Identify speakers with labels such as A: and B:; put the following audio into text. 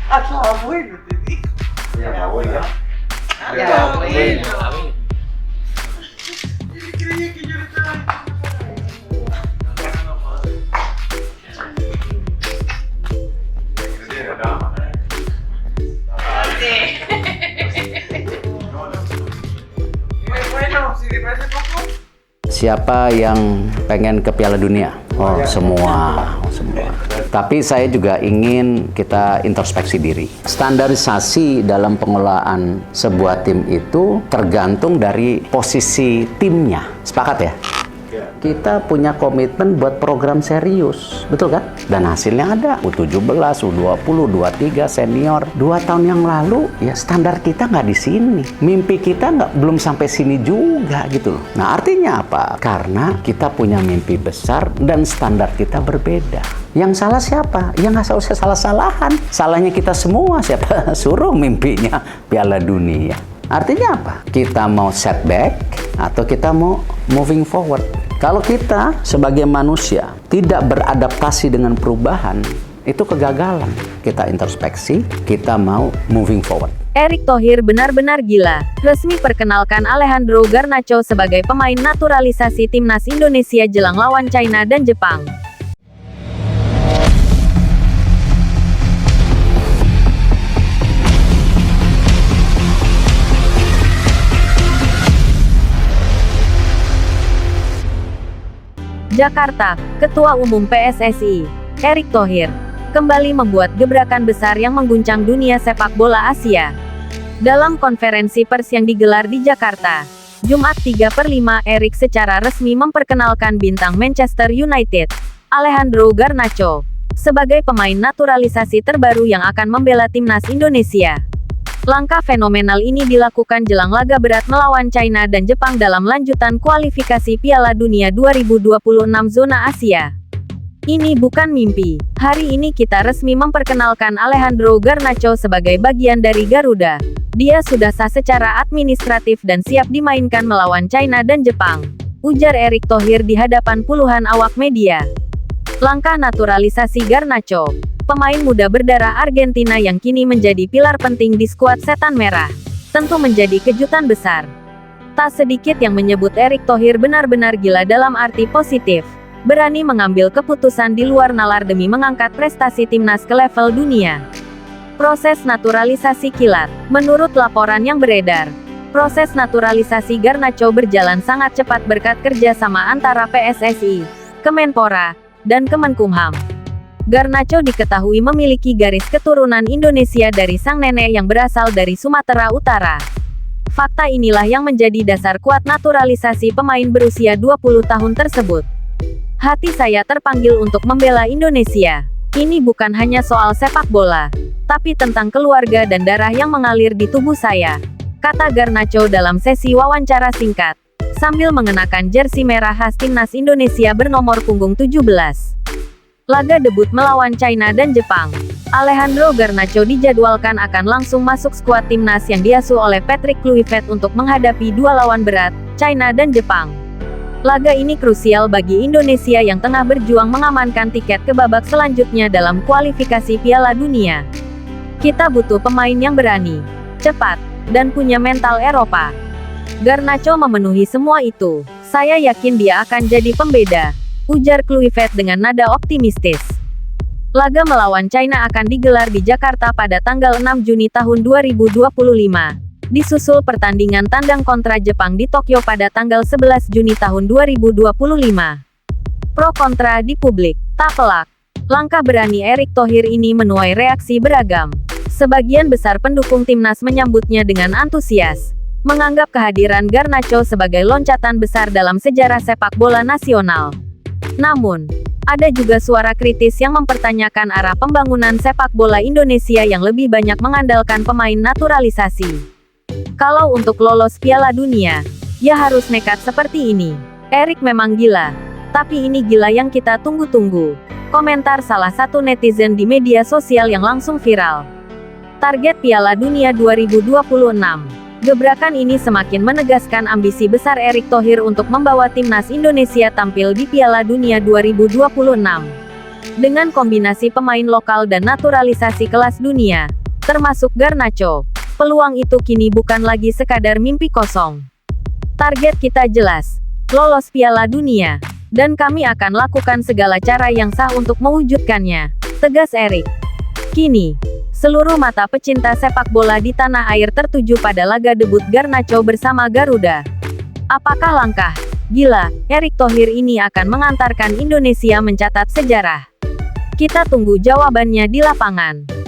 A: Bueno, te digo.
B: Ya, mi abuela.
A: Ya, bueno.
C: Amin.
A: Yo creía que yo le estaba bueno, si te parece poco.
D: Siapa yang pengen ke Piala Dunia? Oh, semua. Tapi saya juga ingin kita introspeksi diri. Standarisasi dalam pengelolaan sebuah tim itu tergantung dari posisi timnya. Sepakat ya? Kita punya komitmen buat program serius, betul kan? Dan hasilnya ada, U17, U20, U23, senior. 2 tahun yang lalu, ya standar kita nggak di sini. Mimpi kita belum sampai sini juga gitu loh. Nah artinya apa? Karena kita punya mimpi besar dan standar kita berbeda. Yang salah siapa? Ya nggak usah salah-salahan. Salahnya kita semua, siapa suruh mimpinya Piala Dunia. Artinya apa? Kita mau setback atau kita mau moving forward. Kalau kita sebagai manusia tidak beradaptasi dengan perubahan, itu kegagalan. Kita introspeksi, kita mau moving forward.
E: Erick Thohir benar-benar gila. Resmi perkenalkan Alejandro Garnacho sebagai pemain naturalisasi timnas Indonesia jelang lawan China dan Jepang. Jakarta, Ketua Umum PSSI, Erick Thohir, kembali membuat gebrakan besar yang mengguncang dunia sepak bola Asia. Dalam konferensi pers yang digelar di Jakarta, Jumat 3/5, Erick secara resmi memperkenalkan bintang Manchester United, Alejandro Garnacho, sebagai pemain naturalisasi terbaru yang akan membela timnas Indonesia. Langkah fenomenal ini dilakukan jelang laga berat melawan China dan Jepang dalam lanjutan kualifikasi Piala Dunia 2026 zona Asia. Ini bukan mimpi. Hari ini kita resmi memperkenalkan Alejandro Garnacho sebagai bagian dari Garuda. Dia sudah sah secara administratif dan siap dimainkan melawan China dan Jepang, ujar Erick Thohir di hadapan puluhan awak media. Langkah naturalisasi Garnacho, pemain muda berdarah Argentina yang kini menjadi pilar penting di skuad Setan Merah, tentu menjadi kejutan besar. Tak sedikit yang menyebut Erick Thohir benar-benar gila dalam arti positif, berani mengambil keputusan di luar nalar demi mengangkat prestasi timnas ke level dunia. Proses naturalisasi kilat. Menurut laporan yang beredar, proses naturalisasi Garnacho berjalan sangat cepat berkat kerjasama antara PSSI, Kemenpora, dan Kemenkumham. Garnacho diketahui memiliki garis keturunan Indonesia dari sang nenek yang berasal dari Sumatera Utara. Fakta inilah yang menjadi dasar kuat naturalisasi pemain berusia 20 tahun tersebut. Hati saya terpanggil untuk membela Indonesia. Ini bukan hanya soal sepak bola, tapi tentang keluarga dan darah yang mengalir di tubuh saya, kata Garnacho dalam sesi wawancara singkat, sambil mengenakan jersey merah khas timnas Indonesia bernomor punggung 17. Laga debut melawan China dan Jepang, Alejandro Garnacho dijadwalkan akan langsung masuk skuad timnas yang diasuh oleh Patrick Kluivert untuk menghadapi 2 lawan berat, China dan Jepang. Laga ini krusial bagi Indonesia yang tengah berjuang mengamankan tiket ke babak selanjutnya dalam kualifikasi Piala Dunia. Kita butuh pemain yang berani, cepat, dan punya mental Eropa. Garnacho memenuhi semua itu. Saya yakin dia akan jadi pembeda, ujar Kluivert dengan nada optimistis. Laga melawan China akan digelar di Jakarta pada tanggal 6 Juni tahun 2025. Disusul pertandingan tandang kontra Jepang di Tokyo pada tanggal 11 Juni tahun 2025. Pro kontra di publik, tak pelak. Langkah berani Erick Thohir ini menuai reaksi beragam. Sebagian besar pendukung timnas menyambutnya dengan antusias, menganggap kehadiran Garnacho sebagai loncatan besar dalam sejarah sepak bola nasional. Namun, ada juga suara kritis yang mempertanyakan arah pembangunan sepak bola Indonesia yang lebih banyak mengandalkan pemain naturalisasi. Kalau untuk lolos Piala Dunia, ya harus nekat seperti ini. Erick memang gila, tapi ini gila yang kita tunggu-tunggu. Komentar salah satu netizen di media sosial yang langsung viral. Target Piala Dunia 2026. Gebrakan ini semakin menegaskan ambisi besar Erick Thohir untuk membawa timnas Indonesia tampil di Piala Dunia 2026. Dengan kombinasi pemain lokal dan naturalisasi kelas dunia, termasuk Garnacho. Peluang itu kini bukan lagi sekadar mimpi kosong. Target kita jelas, lolos Piala Dunia. Dan kami akan lakukan segala cara yang sah untuk mewujudkannya, tegas Erik. Kini, seluruh mata pecinta sepak bola di tanah air tertuju pada laga debut Garnacho bersama Garuda. Apakah langkah gila Erick Thohir ini akan mengantarkan Indonesia mencatat sejarah? Kita tunggu jawabannya di lapangan.